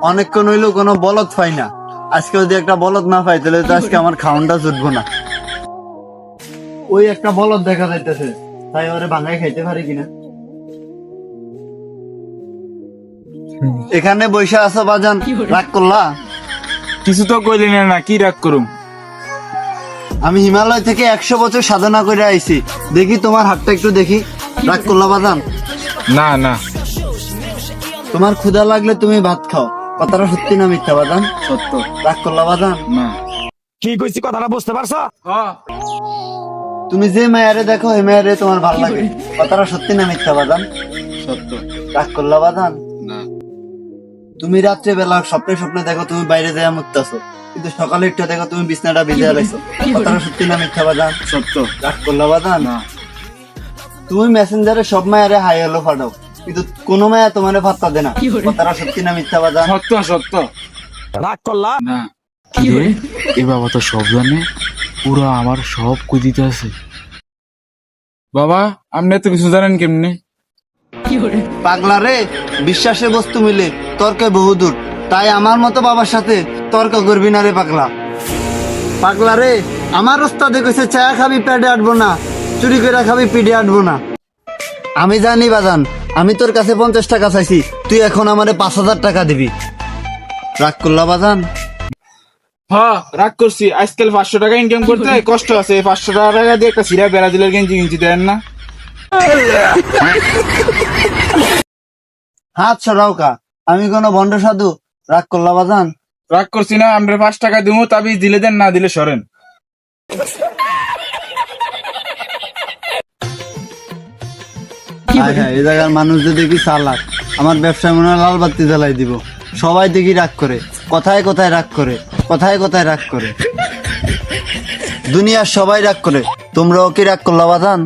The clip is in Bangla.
অনেকক্ষণ হইলো কোনো বলদ পাই না। আজকে যদি একটা বলদ না পাই তাহলে তো আজকে আমার খাওয়ানটা জুটবো না। ওই একটা বলদ দেখা যাইতেছে, তাই ওরে ভাঙাই খাইতে পারি কিনা। এখানে বসে আছো বাজান, রাগ করলা? কিছু তো কইলি না, কি রাগ করুম? আমি হিমালয় থেকে 100 বছর সাধনা করে আইছি, দেখি তোমার হাতটা একটু দেখি। রাগ করলা বাজান? না না, তোমার ক্ষুধা লাগলে তুমি ভাত খাও, কথাটা সত্যি না মিথ্যা বাজান? সত্য। রাগ করলা বাজান? না। কি কইছি কথাটা বুঝতে পারছো? তুমি যে মেয়ারে দেখো এই মেয়ারে তোমার ভালো লাগে, কথাটা সত্যি না মিথ্যা বাজান? সত্য। রাগ করলা বাজান? না। তুমি রাত্রে বেলা স্বপ্নে স্বপ্নে দেখো তুমি বাইরে যাইয়া মুক্তাছো, কিন্তু সকালে একটু দেখো তুমি বিছনাটা ভিজে লাইছো, কথাটা সত্যি না মিথ্যা বাজান? সত্য। রাগ করলা বাজান? না। তুমি মেসেঞ্জারে সব মায়ারে হাই হ্যালো ফাটাও, কিন্তু কোনো মায়া তোমারে ফাত্তা দে না, কথাটা সত্যি না মিথ্যা বাজান? সত্য সত্য। রাগ করলা? না। কি রে, এ বাবা তো সব জানে, পুরো আমার সব কই দিতে আছে। বাবা, আপনি এত কিছু জানেন কেমনে? পাগলা রে, বিশ্বাসে বস্তু মিলে তর্কে বহুদূর, তাই আমার মতো বাবার সাথে তর্ক করবি না রে পাগলা। পাগলা রে, আমার ওস্তাদে কইছে চায়া খাবি পেটে আটবো না, চুরি করে খাবি পিঠে আটবো না। আমি জানি বাজান, আমি তোর কাছে 50 টাকা চাইছি, তুই এখন আমারে 5000 টাকা দিবি। রাগ করলা বাজান? হ্যাঁ, রাগ করছি। আজকাল 500 টাকা ইনকাম করতে কষ্ট আছে। 500 টাকা দিয়ে একটা সিরা ব্রাজিলের গেঞ্জি কিনছি, দেন না? হাত সরাও কা, আমি কোনো ভণ্ড সাধু? রাগ করলা বাজান? রাগ করছি না, আমরা 5 টাকা দিব, তাবিজ দিলে দেন, না দিলে সরেন। হ্যাঁ হ্যাঁ, এই জায়গার মানুষ যদি দেখি চালাক, আমার ব্যবসায় মনে হয় লাল বাতি জ্বালাই দিব। সবাই দেখি রাগ করে, কথায় কথায় রাগ করে, কথায় কথায় রাগ করে, দুনিয়ার সবাই রাগ করে, তোমরাও কি রাগ করলা বাজান?